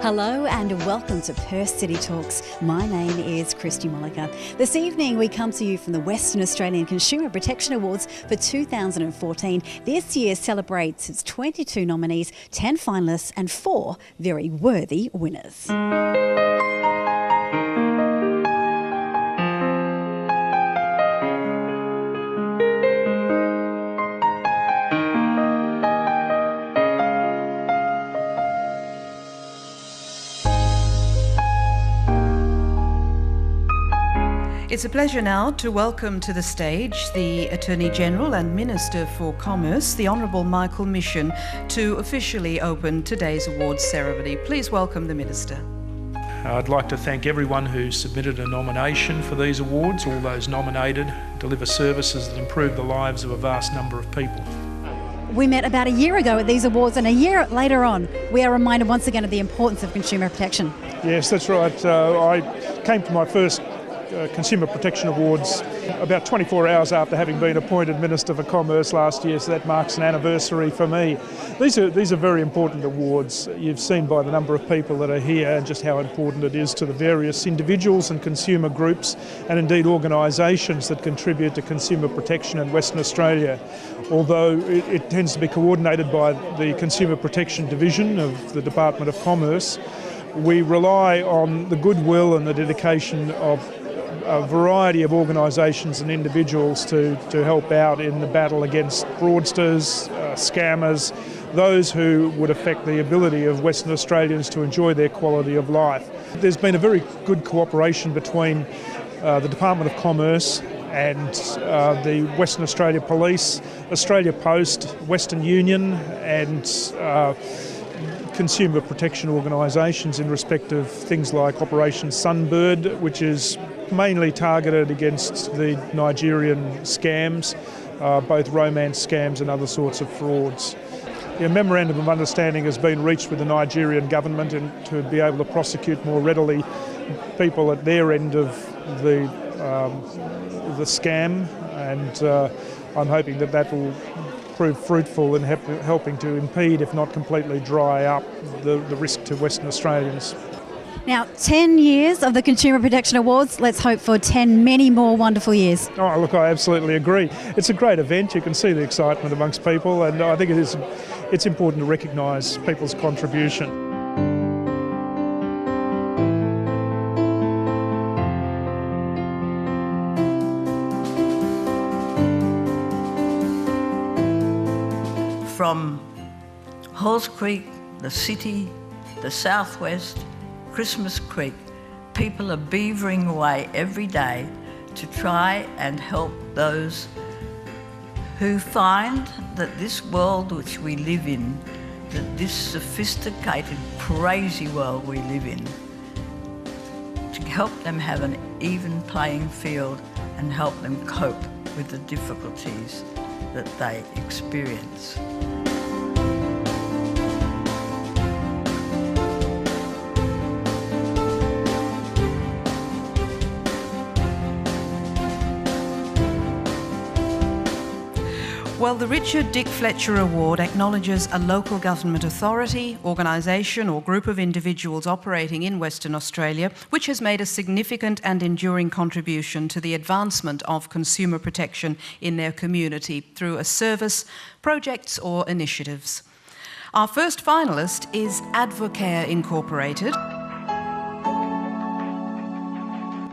Hello and welcome to Perth City Talks. My name is Christy Mollica. This evening we come to you from the Western Australian Consumer Protection Awards for 2014. This year celebrates its 22 nominees, 10 finalists and 4 very worthy winners. It's a pleasure now to welcome to the stage the Attorney-General and Minister for Commerce, the Honourable Michael Mission, to officially open today's awards ceremony. Please welcome the Minister. I'd like to thank everyone who submitted a nomination for these awards. All those nominated deliver services that improve the lives of a vast number of people. We met about a year ago at these awards, and a year later on, we are reminded once again of the importance of consumer protection. Yes, that's right. I came to my first Consumer Protection Awards about 24 hours after having been appointed Minister for Commerce last year, so that marks an anniversary for me. These are very important awards. You've seen by the number of people that are here and just how important it is to the various individuals and consumer groups and indeed organisations that contribute to consumer protection in Western Australia. Although it tends to be coordinated by the Consumer Protection Division of the Department of Commerce, we rely on the goodwill and the dedication of a variety of organisations and individuals to help out in the battle against fraudsters, scammers, those who would affect the ability of Western Australians to enjoy their quality of life. There's been a very good cooperation between the Department of Commerce and the Western Australia Police, Australia Post, Western Union and consumer protection organisations in respect of things like Operation Sunbird, which is mainly targeted against the Nigerian scams, both romance scams and other sorts of frauds. A memorandum of understanding has been reached with the Nigerian government and to be able to prosecute more readily people at their end of the scam, and I'm hoping that will prove fruitful in helping to impede, if not completely dry up, the risk to Western Australians. Now, 10 years of the Consumer Protection Awards. Let's hope for 10 many more wonderful years. Oh, look, I absolutely agree. It's a great event. You can see the excitement amongst people, and I think it's important to recognise people's contribution. From Halls Creek, the city, the southwest, Christmas Creek, people are beavering away every day to try and help those who find that this world which we live in, that this sophisticated, crazy world we live in, to help them have an even playing field and help them cope with the difficulties that they experience. Well, the Richard Dick Fletcher Award acknowledges a local government authority, organisation or group of individuals operating in Western Australia which has made a significant and enduring contribution to the advancement of consumer protection in their community through a service, projects or initiatives. Our first finalist is Advocare Incorporated.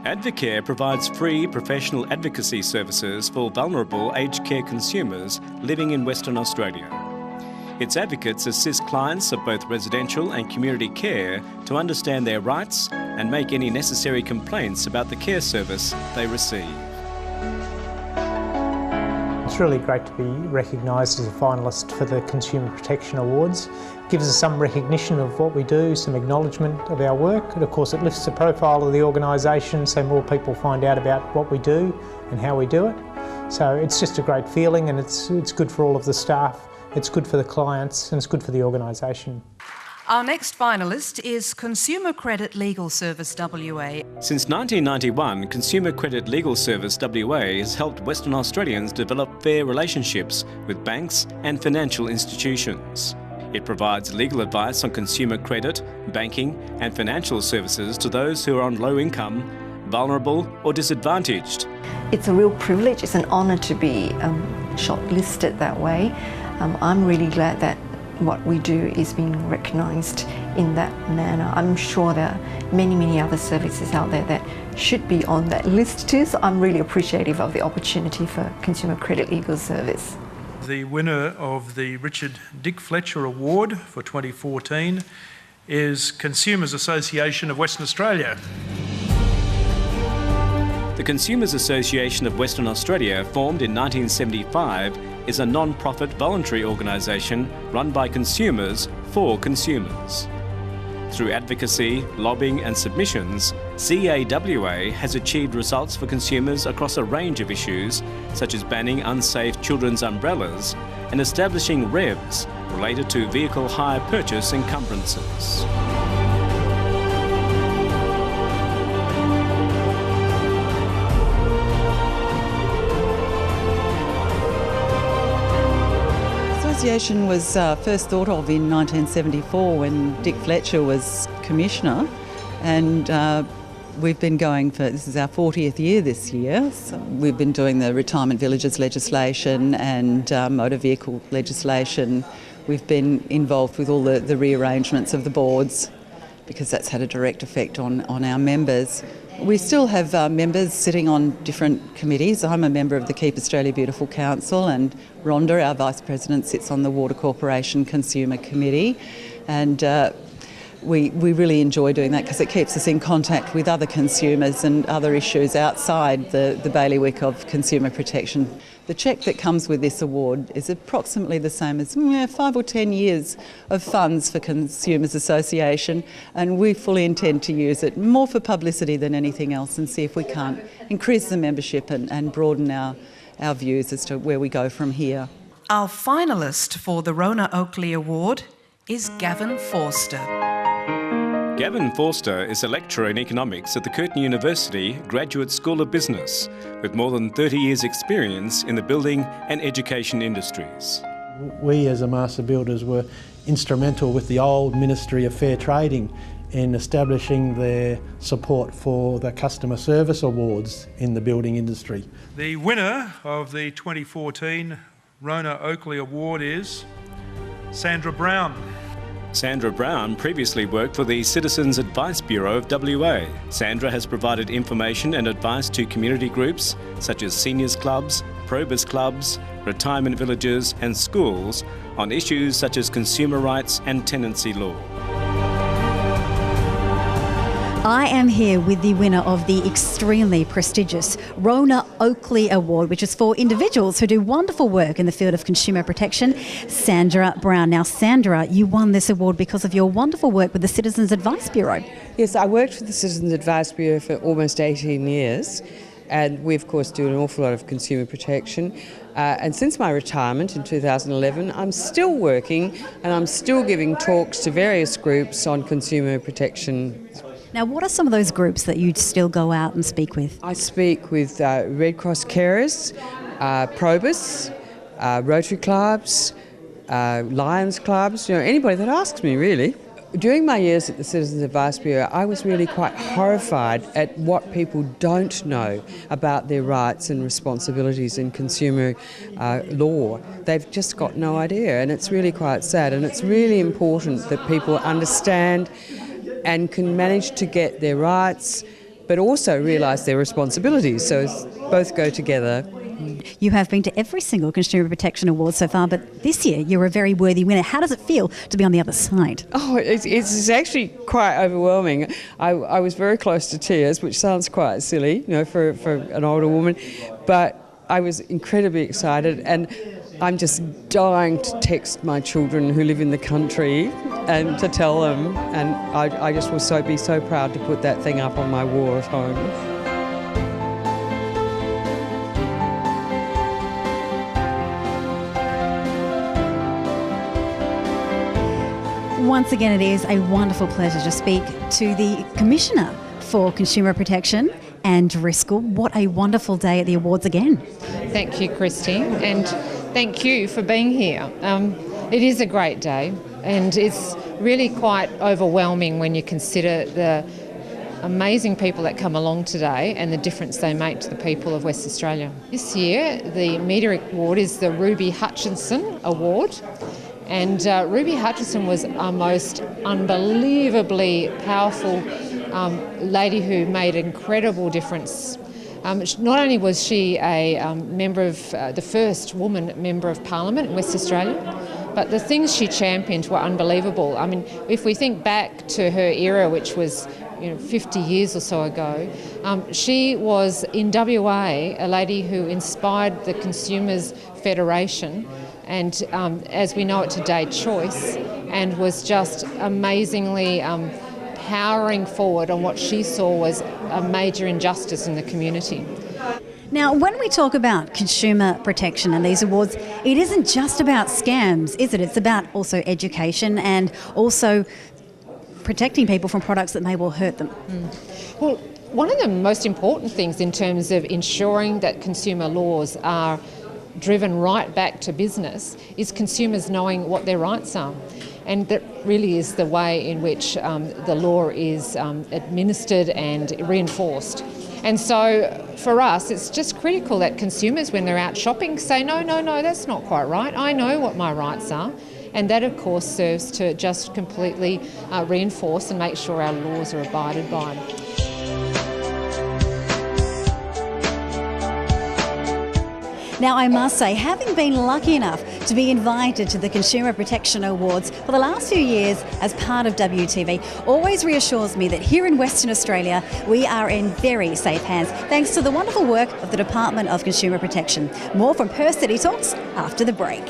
Advocare provides free professional advocacy services for vulnerable aged care consumers living in Western Australia. Its advocates assist clients of both residential and community care to understand their rights and make any necessary complaints about the care service they receive. It's really great to be recognised as a finalist for the Consumer Protection Awards. It gives us some recognition of what we do, some acknowledgement of our work, and of course it lifts the profile of the organisation so more people find out about what we do and how we do it. So it's just a great feeling, and it's good for all of the staff, it's good for the clients and it's good for the organisation. Our next finalist is Consumer Credit Legal Service WA. Since 1991, Consumer Credit Legal Service WA has helped Western Australians develop fair relationships with banks and financial institutions. It provides legal advice on consumer credit, banking and financial services to those who are on low income, vulnerable or disadvantaged. It's a real privilege, it's an honour to be shortlisted that way. I'm really glad that what we do is being recognised in that manner. I'm sure there are many other services out there that should be on that list too, so I'm really appreciative of the opportunity for Consumer Credit Legal Service. The winner of the Richard Dick Fletcher Award for 2014 is Consumers Association of Western Australia. The Consumers Association of Western Australia, formed in 1975, is a non-profit voluntary organisation run by consumers for consumers. Through advocacy, lobbying and submissions, CAWA has achieved results for consumers across a range of issues, such as banning unsafe children's umbrellas and establishing REVs related to vehicle hire purchase encumbrances. The association was first thought of in 1974 when Dick Fletcher was Commissioner, and we've been going for, this is our 40th year this year. So we've been doing the retirement villages legislation and motor vehicle legislation. We've been involved with all the rearrangements of the boards because that's had a direct effect on our members. We still have members sitting on different committees. I'm a member of the Keep Australia Beautiful Council, and Rhonda, our Vice President, sits on the Water Corporation Consumer Committee. And we really enjoy doing that because it keeps us in contact with other consumers and other issues outside the bailiwick of consumer protection. The cheque that comes with this award is approximately the same as 5 or 10 years of funds for Consumers Association, and we fully intend to use it more for publicity than anything else and see if we can't increase the membership and broaden our views as to where we go from here. Our finalist for the Rona Oakley Award is Gavin Forster. Gavin Forster is a lecturer in economics at the Curtin University Graduate School of Business, with more than 30 years' experience in the building and education industries. We as a Master Builders were instrumental with the old Ministry of Fair Trading in establishing their support for the Customer Service Awards in the building industry. The winner of the 2014 Rona Oakley Award is Sandra Brown. Sandra Brown previously worked for the Citizens Advice Bureau of WA. Sandra has provided information and advice to community groups such as seniors clubs, probus clubs, retirement villages and schools on issues such as consumer rights and tenancy law. I am here with the winner of the extremely prestigious Rona Oakley Award, which is for individuals who do wonderful work in the field of consumer protection, Sandra Brown. Now, Sandra, you won this award because of your wonderful work with the Citizens Advice Bureau. Yes, I worked for the Citizens Advice Bureau for almost 18 years, and we, of course, do an awful lot of consumer protection. And since my retirement in 2011, I'm still working and I'm still giving talks to various groups on consumer protection. Now, what are some of those groups that you still go out and speak with? I speak with Red Cross carers, probus, Rotary clubs, Lions clubs, anybody that asks me, really. During my years at the Citizens Advice Bureau, I was really quite horrified at what people don't know about their rights and responsibilities in consumer law. They've just got no idea, and it's really quite sad, and it's really important that people understand and can manage to get their rights, but also realise their responsibilities, so both go together. You have been to every single Consumer Protection Award so far, but this year you're a very worthy winner. How does it feel to be on the other side? Oh, it's actually quite overwhelming. I was very close to tears, which sounds quite silly, for an older woman, but I was incredibly excited, and I'm just dying to text my children who live in the country and to tell them, and I just will be so proud to put that thing up on my wall at home. Once again, it is a wonderful pleasure to speak to the Commissioner for Consumer Protection, Anne Driscoll. What a wonderful day at the awards again. Thank you, Christy, and thank you for being here. It is a great day. and it's really quite overwhelming when you consider the amazing people that come along today and the difference they make to the people of West Australia. This year the Media Award is the Ruby Hutchinson Award, and Ruby Hutchinson was a most unbelievably powerful lady who made an incredible difference. Not only was she a member of the first woman member of Parliament in West Australia, but the things she championed were unbelievable. I mean, if we think back to her era, which was 50 years or so ago, she was in WA a lady who inspired the Consumers Federation and, as we know it today, Choice, and was just amazingly powering forward on what she saw was a major injustice in the community. Now, when we talk about consumer protection and these awards, it isn't just about scams, is it? It's about also education and also protecting people from products that may well hurt them. Well, one of the most important things in terms of ensuring that consumer laws are driven right back to business is consumers knowing what their rights are. And that really is the way in which the law is administered and reinforced. And so for us, it's just critical that consumers, when they're out shopping, say, no, that's not quite right. I know what my rights are. And that, of course, serves to just completely reinforce and make sure our laws are abided by. Now, I must say, having been lucky enough to be invited to the Consumer Protection Awards for the last few years as part of WTV always reassures me that here in Western Australia we are in very safe hands thanks to the wonderful work of the Department of Consumer Protection. More from Perth City Talks after the break.